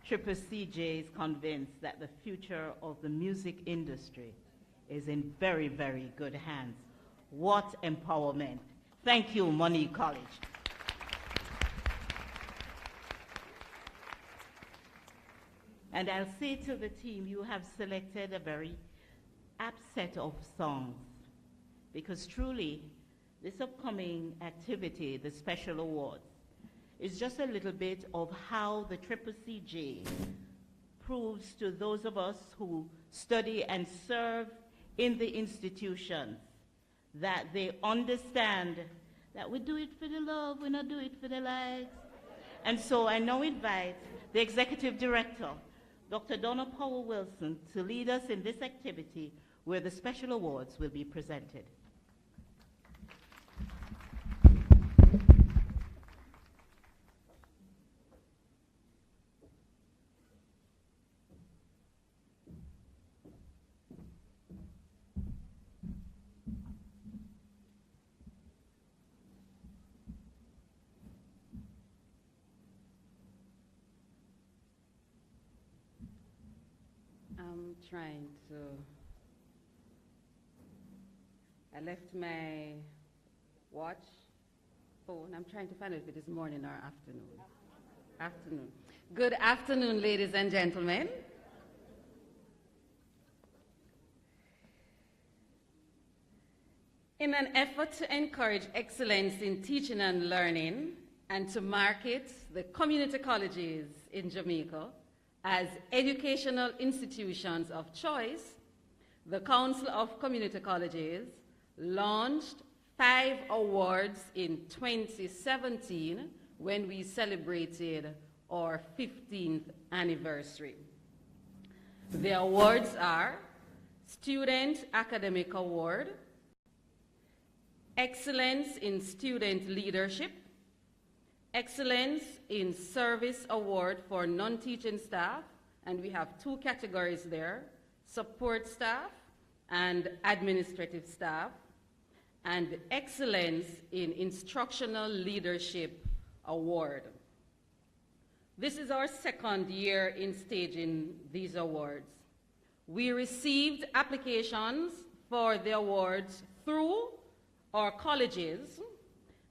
CCCJ is convinced that the future of the music industry is in very, very good hands. What empowerment. Thank you, Monique College. And I'll say to the team, you have selected a very apt set of songs, because truly, this upcoming activity, the Special Awards, is just a little bit of how the CCCJ proves to those of us who study and serve in the institutions that they understand that we do it for the love, we not do it for the likes. And so I now invite the Executive Director, Dr. Donna Powell-Wilson, to lead us in this activity where the Special Awards will be presented. I'm trying to, I left my phone. I'm trying to find out if it is morning or afternoon. Afternoon. Good afternoon, ladies and gentlemen. In an effort to encourage excellence in teaching and learning and to market the community colleges in Jamaica as educational institutions of choice, the Council of Community Colleges launched 5 awards in 2017 when we celebrated our 15th anniversary. The awards are Student Academic Award, Excellence in Student Leadership, Excellence in Service Award for non-teaching staff, and we have 2 categories there, support staff and administrative staff, and Excellence in Instructional Leadership Award. This is our 2nd year in staging these awards. We received applications for the awards through our colleges.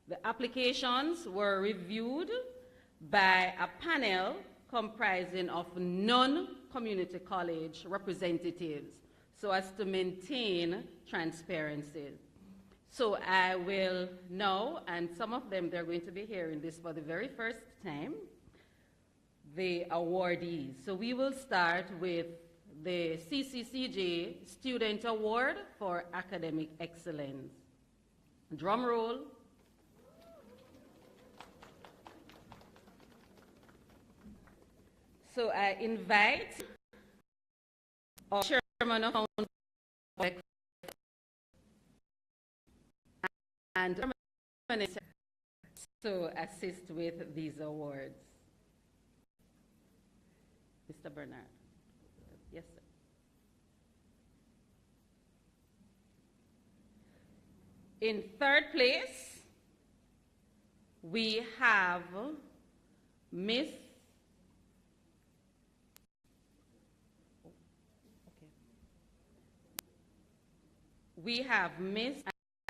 The applications were reviewed by a panel comprising of non-community college representatives so as to maintain transparency. So I will now, and some of them, they're going to be hearing this for the very first time, the awardees. So we will start with the CCCJ Student Award for Academic Excellence. Drum roll. So I invite our chairman of Foundation and to assist with these awards. Mr. Bernard. Yes, sir. In 3rd place, we have Miss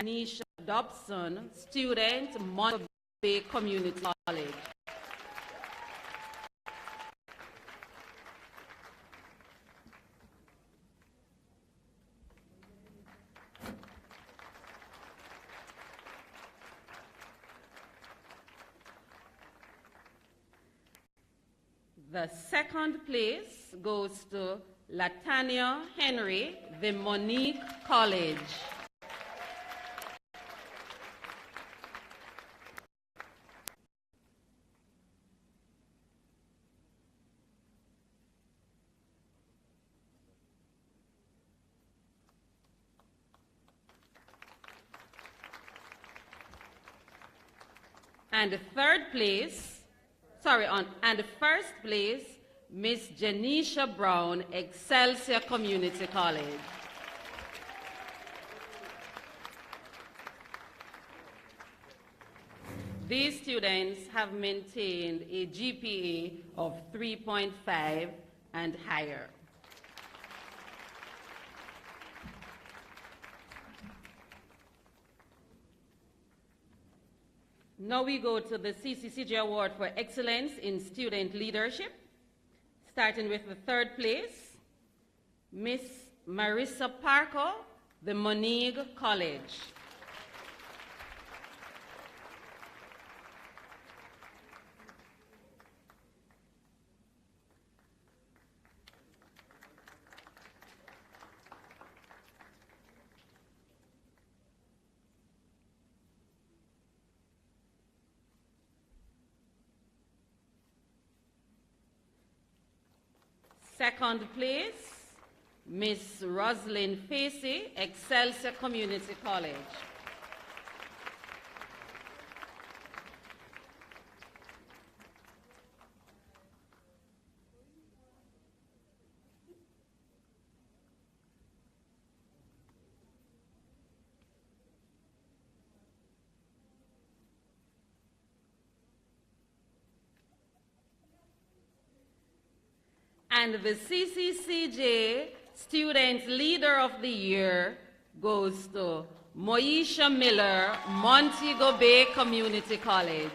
Anisha Dobson, student, Montego Bay Community College. The 2nd place goes to Latanya Henry, the Monique College. And the 3rd place, and the 1st place, Miss Janisha Brown, Excelsior Community College. These students have maintained a GPA of 3.5 and higher. Now we go to the CCCJ Award for Excellence in Student Leadership, starting with the third place, Miss Marissa Parker, the Moneague College. Second place, Miss Roslyn Facey, Excelsior Community College. And the CCCJ Student Leader of the Year goes to Moesha Miller, Montego Bay Community College.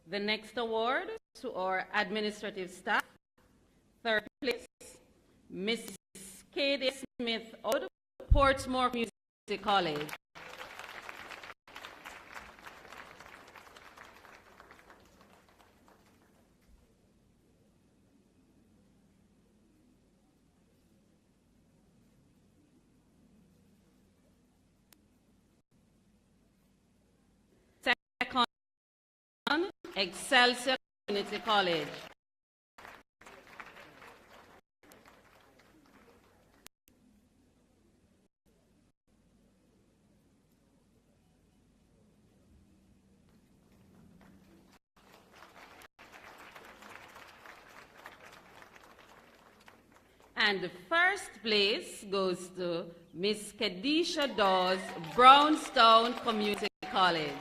The next award to our administrative staff. Third place, Mrs. Katie Smith Odd, Portsmore Community College. Second, Excelsior Community College. And the first place goes to Miss Kedisha Dawes, Brownstown Community College.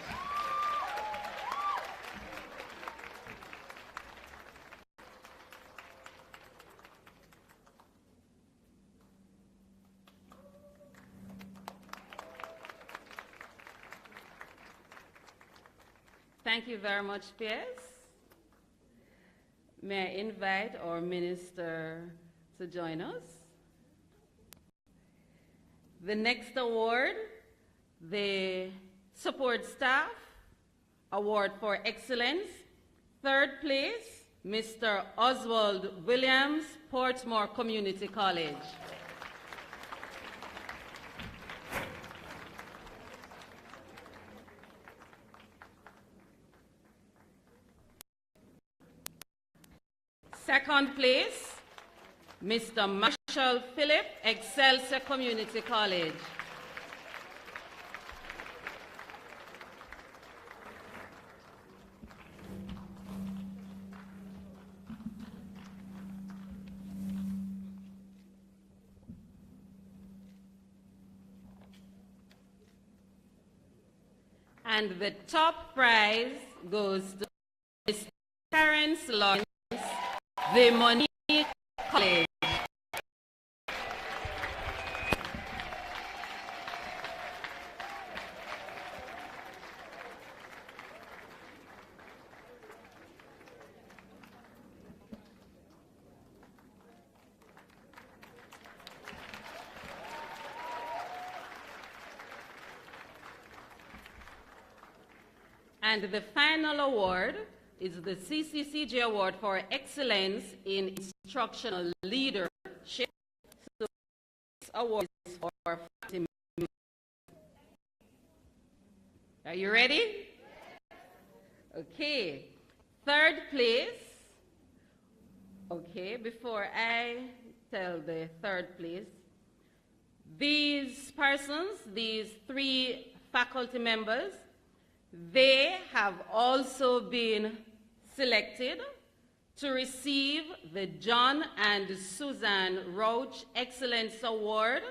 Thank you very much, Pierce. May I invite our minister to join us? The next award, the Support Staff Award for Excellence. Third place, Mr. Oswald Williams, Portsmore Community College. Second place, Mr. Marshall Phillip, Excelsior Community College. And the top prize goes to Mr. Terence Lawrence, the Moneague College. And the final award is the CCCJ Award for Excellence in Instructional Leadership. So this award is for Fatima. Are you ready? Okay. Third place. Okay, before I tell the third place, these persons, these three faculty members, They have also been selected to receive the John and Susan Roche Excellence Award.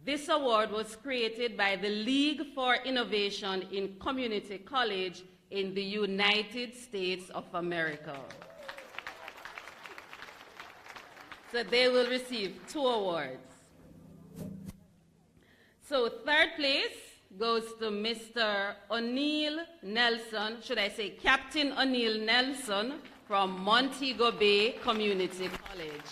This award was created by the League for Innovation in Community College in the United States of America. So they will receive 2 awards. So 3rd place goes to Mr. O'Neill Nelson, should I say Captain O'Neill Nelson from Montego Bay Community College.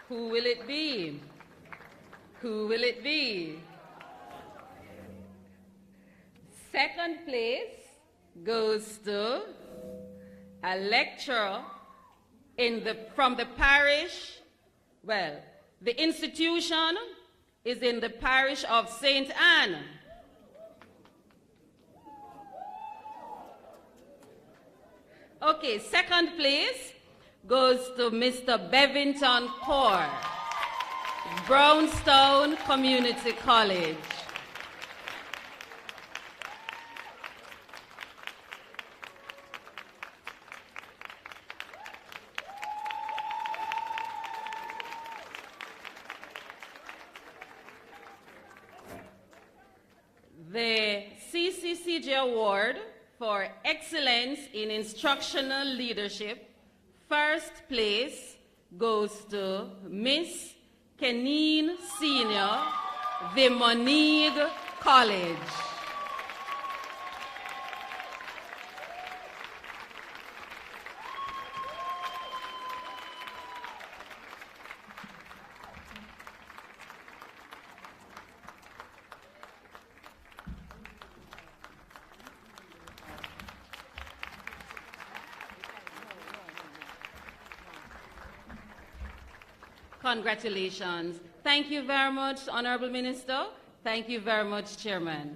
Who will it be? Who will it be? 2nd place goes to a lecturer from the parish. Well, the institution is in the parish of St. Anne. Okay, 2nd place goes to Mr. Bevington Kaur, Brownstone Community College. The CCCJ Award for Excellence in Instructional Leadership, 1st place goes to Miss Keneen Senior, the Monigue College. Congratulations. Thank you very much, Honorable Minister. Thank you very much, Chairman.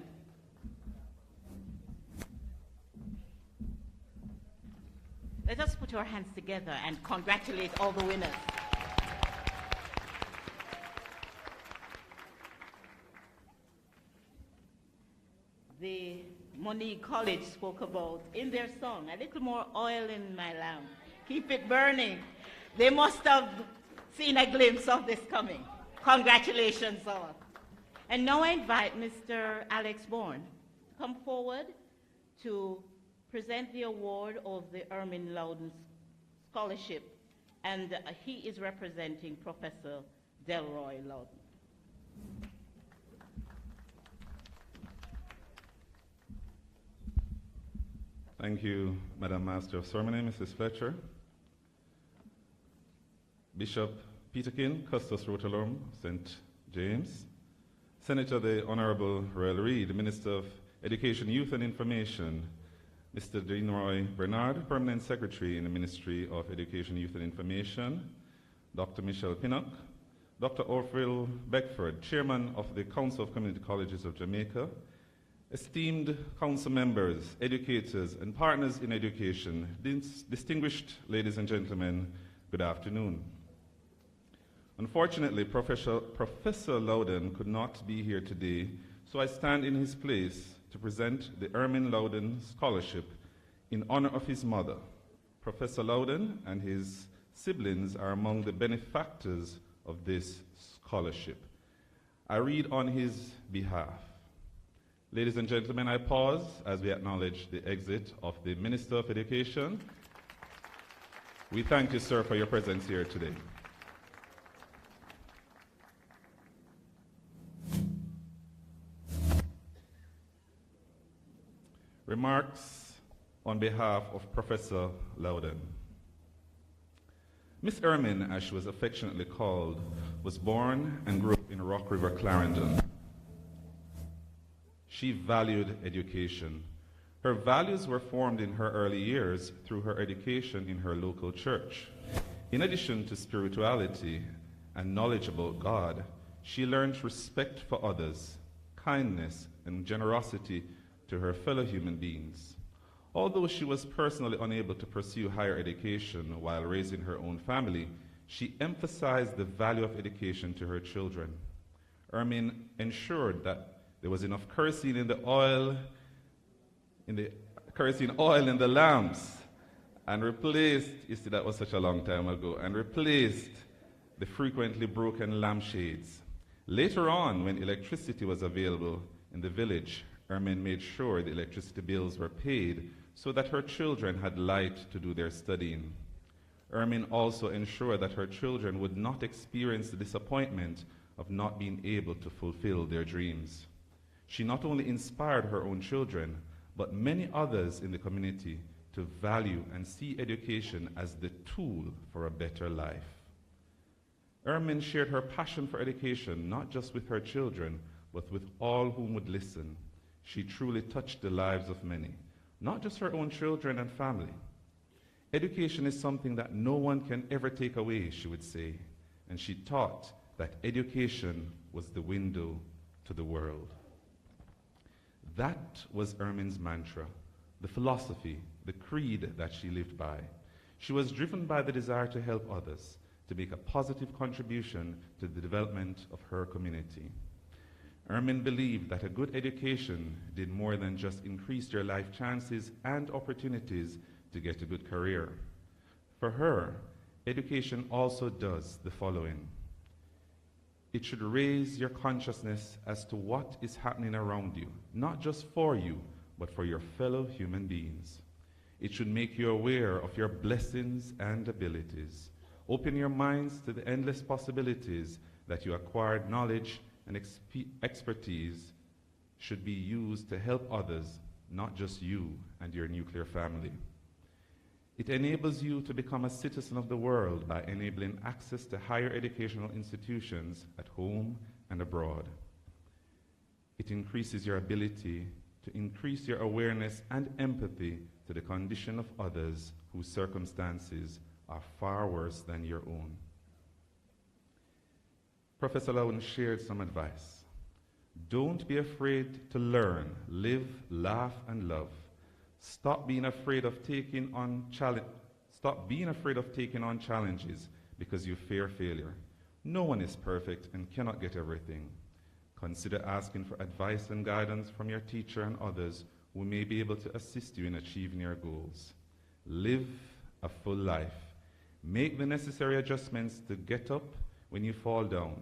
Let us put our hands together and congratulate all the winners. The Monique College spoke about in their song, a little more oil in my lamp, keep it burning. They must have seen a glimpse of this coming. Congratulations all. And now I invite Mr. Alex Bourne to come forward to present the award of the Ermine Loden Scholarship, and he is representing Professor Delroy Loden. Thank you, Madam Master of Ceremony, Mrs. Fletcher. Bishop Peterkin, Custos Rotorum, St. James. Senator the Honorable Royal Reid, Minister of Education, Youth and Information. Mr. Deanroy Bernard, Permanent Secretary in the Ministry of Education, Youth and Information. Dr. Michelle Pinnock. Dr. Orville Beckford, Chairman of the Council of Community Colleges of Jamaica. Esteemed council members, educators, and partners in education, distinguished ladies and gentlemen, good afternoon. Unfortunately, Professor Loden could not be here today, so I stand in his place to present the Ermine Loden Scholarship in honor of his mother. Professor Loden and his siblings are among the benefactors of this scholarship. I read on his behalf. Ladies and gentlemen, I pause as we acknowledge the exit of the Minister of Education. We thank you, sir, for your presence here today. Remarks on behalf of Professor Loden. Miss Ermine, as she was affectionately called, was born and grew up in Rock River, Clarendon. She valued education, Her values were formed in her early years through her education in her local church. In addition to spirituality and knowledge about God, she learned respect for others, kindness, and generosity to her fellow human beings. Although she was personally unable to pursue higher education while raising her own family, she emphasized the value of education to her children. Ermine ensured that there was enough kerosene in the oil, in the lamps, and replaced, you see that was such a long time ago, and replaced the frequently broken lampshades. Later on, when electricity was available in the village, Ermine made sure the electricity bills were paid so that her children had light to do their studying. Ermine also ensured that her children would not experience the disappointment of not being able to fulfill their dreams. She not only inspired her own children, but many others in the community to value and see education as the tool for a better life. Ermine shared her passion for education not just with her children, but with all whom would listen. She truly touched the lives of many, not just her own children and family. Education is something that no one can ever take away, she would say, and she taught that education was the window to the world. That was Ermine's mantra, the philosophy, the creed that she lived by. She was driven by the desire to help others, to make a positive contribution to the development of her community. Ermine believed that a good education did more than just increase their life chances and opportunities to get a good career. For her, education also does the following. It should raise your consciousness as to what is happening around you, not just for you, but for your fellow human beings. It should make you aware of your blessings and abilities. Open your minds to the endless possibilities that your acquired knowledge and expertise should be used to help others, not just you and your nuclear family. It enables you to become a citizen of the world by enabling access to higher educational institutions at home and abroad. It increases your ability to increase your awareness and empathy to the condition of others whose circumstances are far worse than your own. Professor Loden shared some advice. Don't be afraid to learn, live, laugh, and love. Stop being afraid of taking on challenges because you fear failure. No one is perfect and cannot get everything. Consider asking for advice and guidance from your teacher and others who may be able to assist you in achieving your goals. Live a full life. Make the necessary adjustments to get up when you fall down.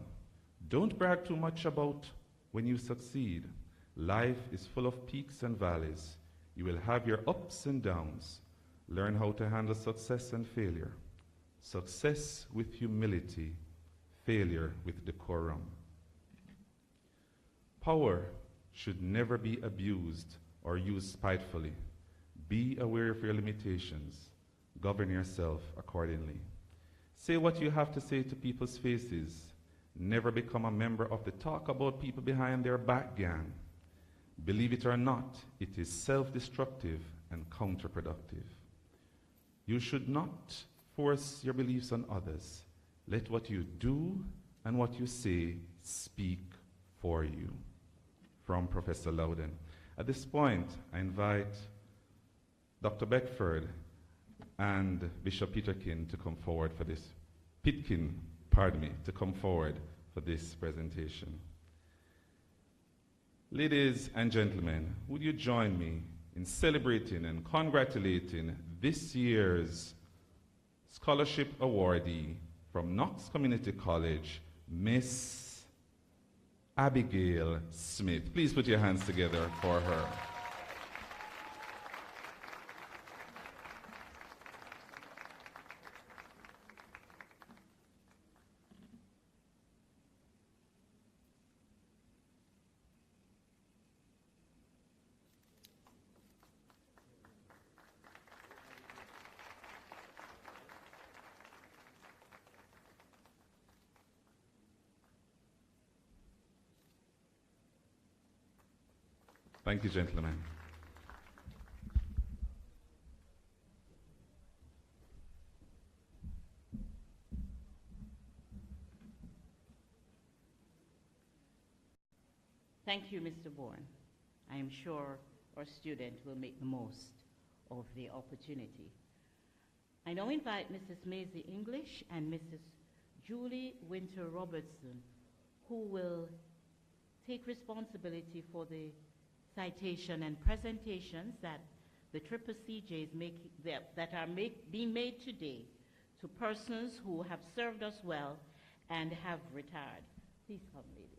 Don't brag too much about when you succeed. Life is full of peaks and valleys. You will have your ups and downs. Learn how to handle success and failure. Success with humility, failure with decorum. Power should never be abused or used spitefully. Be aware of your limitations. Govern yourself accordingly. Say what you have to say to people's faces. Never become a member of the talk about people behind their back gang. Believe it or not, it is self-destructive and counterproductive. You should not force your beliefs on others. Let what you do and what you say speak for you. From Professor Loden. At this point, I invite Dr. Beckford and Bishop Pitkin to come forward for this. To come forward for this presentation. Ladies and gentlemen, would you join me in celebrating and congratulating this year's scholarship awardee from Knox Community College, Miss Abigail Smith. Please put your hands together for her. Thank you, gentlemen. Thank you, Mr. Bourne. I am sure our student will make the most of the opportunity. I now invite Mrs. Maisie English and Mrs. Julie Winter Robertson, who will take responsibility for the citation and presentations that the CCCJ is being made today to persons who have served us well and have retired. Please come, ladies.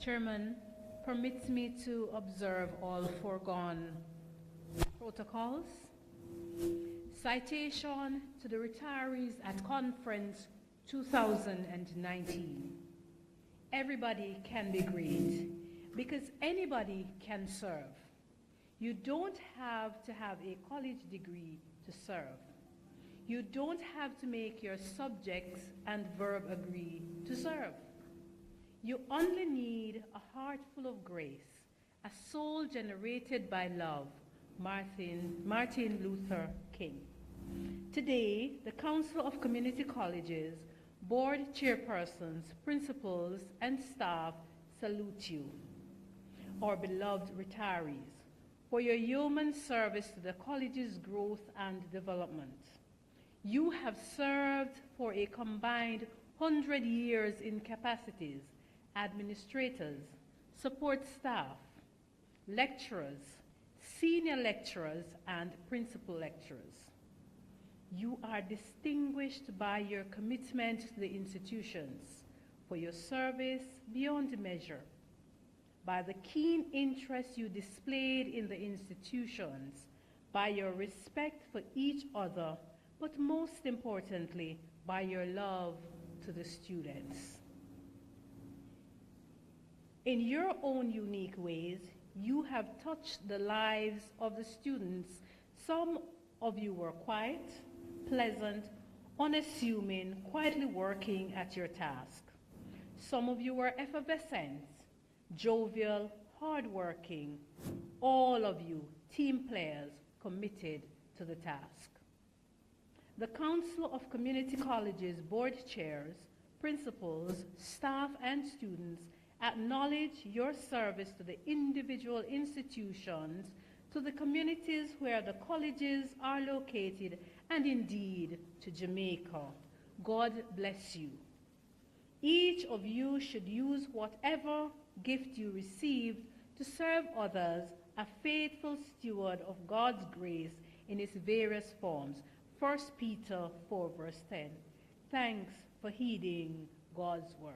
Chairman permits me to observe all foregone protocols. Citation to the retirees at Conference 2019. Everybody can be great because anybody can serve. You don't have to have a college degree to serve. You don't have to make your subjects and verb agree to serve. You only need a heart full of grace, a soul generated by love. Martin Luther King. Today, the Council of Community Colleges, board chairpersons, principals, and staff salute you, our beloved retirees, for your yeoman service to the college's growth and development. You have served for a combined 100 years in capacities, administrators, support staff, lecturers, senior lecturers, and principal lecturers. You are distinguished by your commitment to the institutions, for your service beyond measure, by the keen interest you displayed in the institutions, by your respect for each other, but most importantly, by your love to the students. In your own unique ways, you have touched the lives of the students. Some of you were quiet, pleasant, unassuming, quietly working at your task. Some of you were effervescent, jovial, hardworking. All of you, team players, committed to the task. The Council of Community Colleges board chairs, principals, staff, and students acknowledge your service to the individual institutions, to the communities where the colleges are located, and indeed to Jamaica. God bless you. Each of you should use whatever gift you received to serve others, a faithful steward of God's grace in its various forms. 1 Peter 4, verse 10. Thanks for heeding God's word.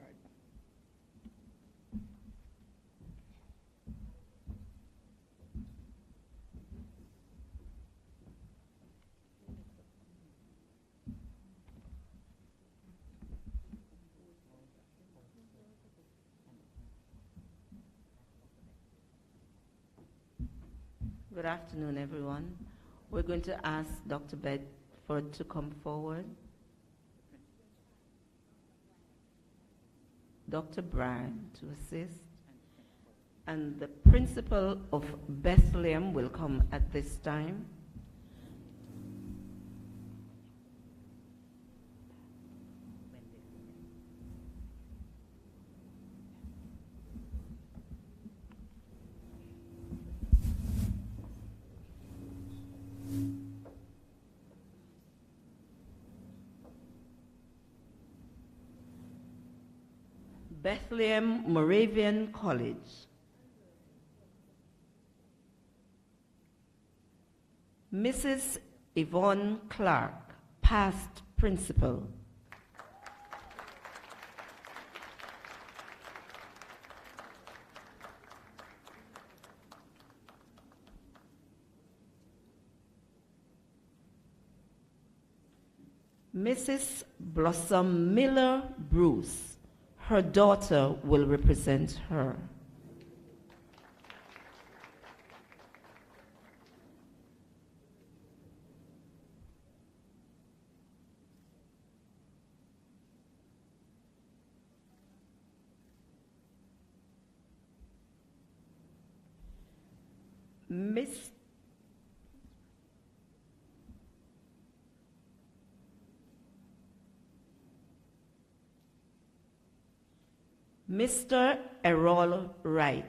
Good afternoon, everyone. We're going to ask Dr. Bedford to come forward. Dr. Bryan to assist. And the principal of Bethlehem will come at this time. Bethlehem Moravian College. Mrs. Yvonne Clark, past principal. Mrs. Blossom Miller Bruce. Her daughter will represent her. Miss Mr. Errol Wright.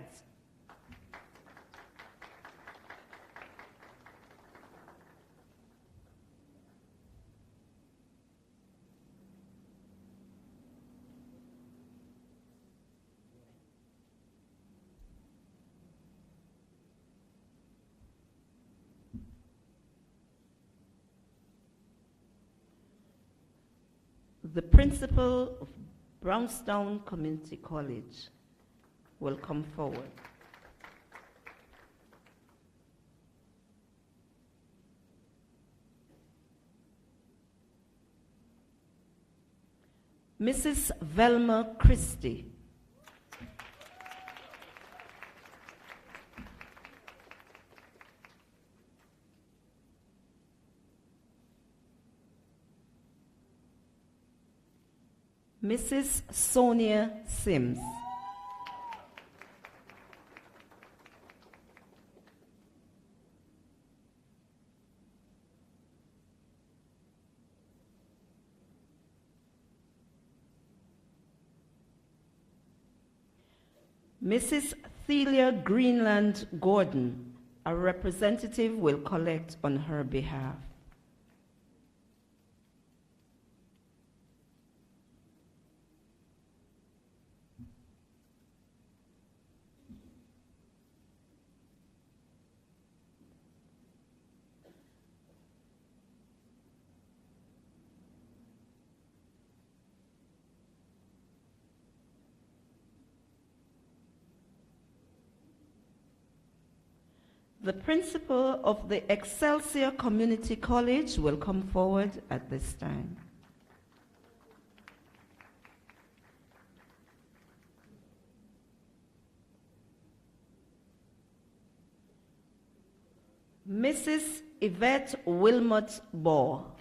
The principal of Brownstown Community College will come forward. Mrs. Velma Christie. Mrs. Sonia Sims. Mrs. Thelia Greenland Gordon, a representative will collect on her behalf. The principal of the Excelsior Community College will come forward at this time. Mrs. Yvette Wilmot Ball.